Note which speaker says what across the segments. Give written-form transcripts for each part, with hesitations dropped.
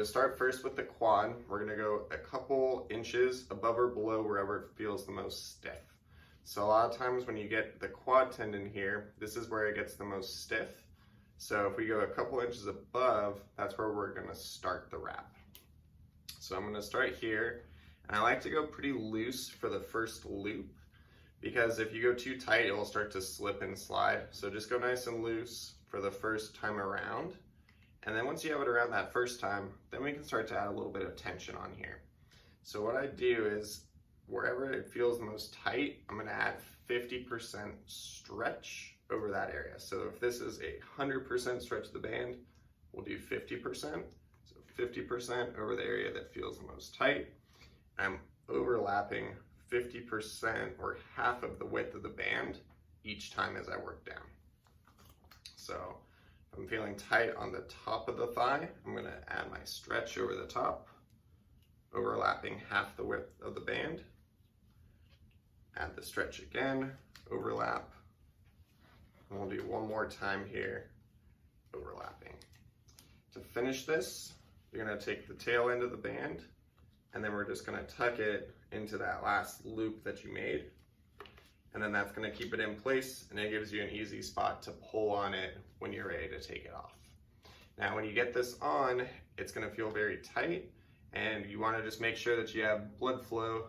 Speaker 1: To start first with the quad, we're gonna go a couple inches above or below wherever it feels the most stiff. So a lot of times when you get the quad tendon here, this is where it gets the most stiff. So if we go a couple inches above, that's where we're gonna start the wrap. So I'm gonna start here, and I like to go pretty loose for the first loop, because if you go too tight, it will start to slip and slide. So just go nice and loose for the first time around. And then once you have it around that first time, then we can start to add a little bit of tension on here. So what I do is, wherever it feels the most tight, I'm gonna add 50% stretch over that area. So if this is a 100% stretch of the band, we'll do 50%. So 50% over the area that feels the most tight. I'm overlapping 50% or half of the width of the band each time as I work down. So if I'm feeling tight on the top of the thigh, I'm gonna add my stretch over the top, overlapping half the width of the band. Add the stretch again, overlap, and we'll do one more time here, overlapping. To finish this, you're gonna take the tail end of the band, and then we're just gonna tuck it into that last loop that you made. And then that's gonna keep it in place, and it gives you an easy spot to pull on it when you're ready to take it off. Now, when you get this on, it's gonna feel very tight, and you wanna just make sure that you have blood flow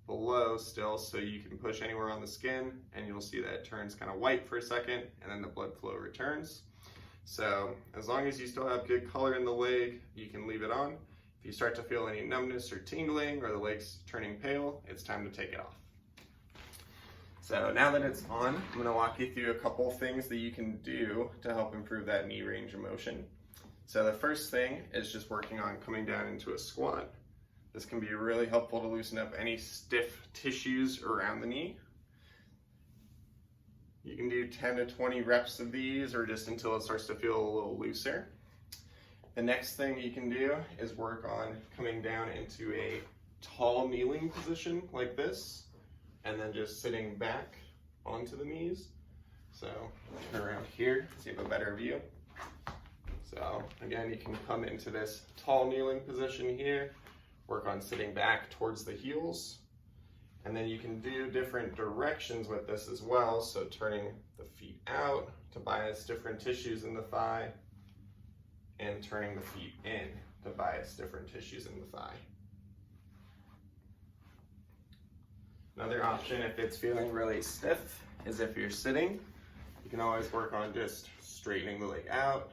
Speaker 1: below still, so you can push anywhere on the skin, and you'll see that it turns kind of white for a second, and then the blood flow returns. So as long as you still have good color in the leg, you can leave it on. If you start to feel any numbness or tingling, or the leg's turning pale, it's time to take it off. So now that it's on, I'm gonna walk you through a couple things that you can do to help improve that knee range of motion. So the first thing is just working on coming down into a squat. This can be really helpful to loosen up any stiff tissues around the knee. You can do 10 to 20 reps of these, or just until it starts to feel a little looser. The next thing you can do is work on coming down into a tall kneeling position like this, and then just sitting back onto the knees. So turn around here so you have a better view. So again, you can come into this tall kneeling position here, work on sitting back towards the heels, and then you can do different directions with this as well. So turning the feet out to bias different tissues in the thigh, and turning the feet in to bias different tissues in the thigh. Another option, if it's feeling really stiff, is if you're sitting, you can always work on just straightening the leg out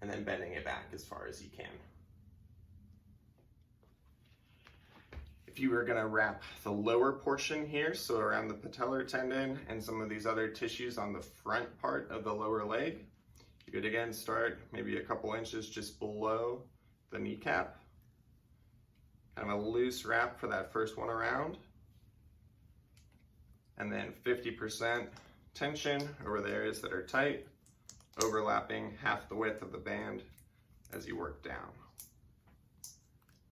Speaker 1: and then bending it back as far as you can. If you were gonna wrap the lower portion here, so around the patellar tendon and some of these other tissues on the front part of the lower leg, you could again start maybe a couple inches just below the kneecap. Kind of a loose wrap for that first one around. And then 50% tension over the areas that are tight, overlapping half the width of the band as you work down.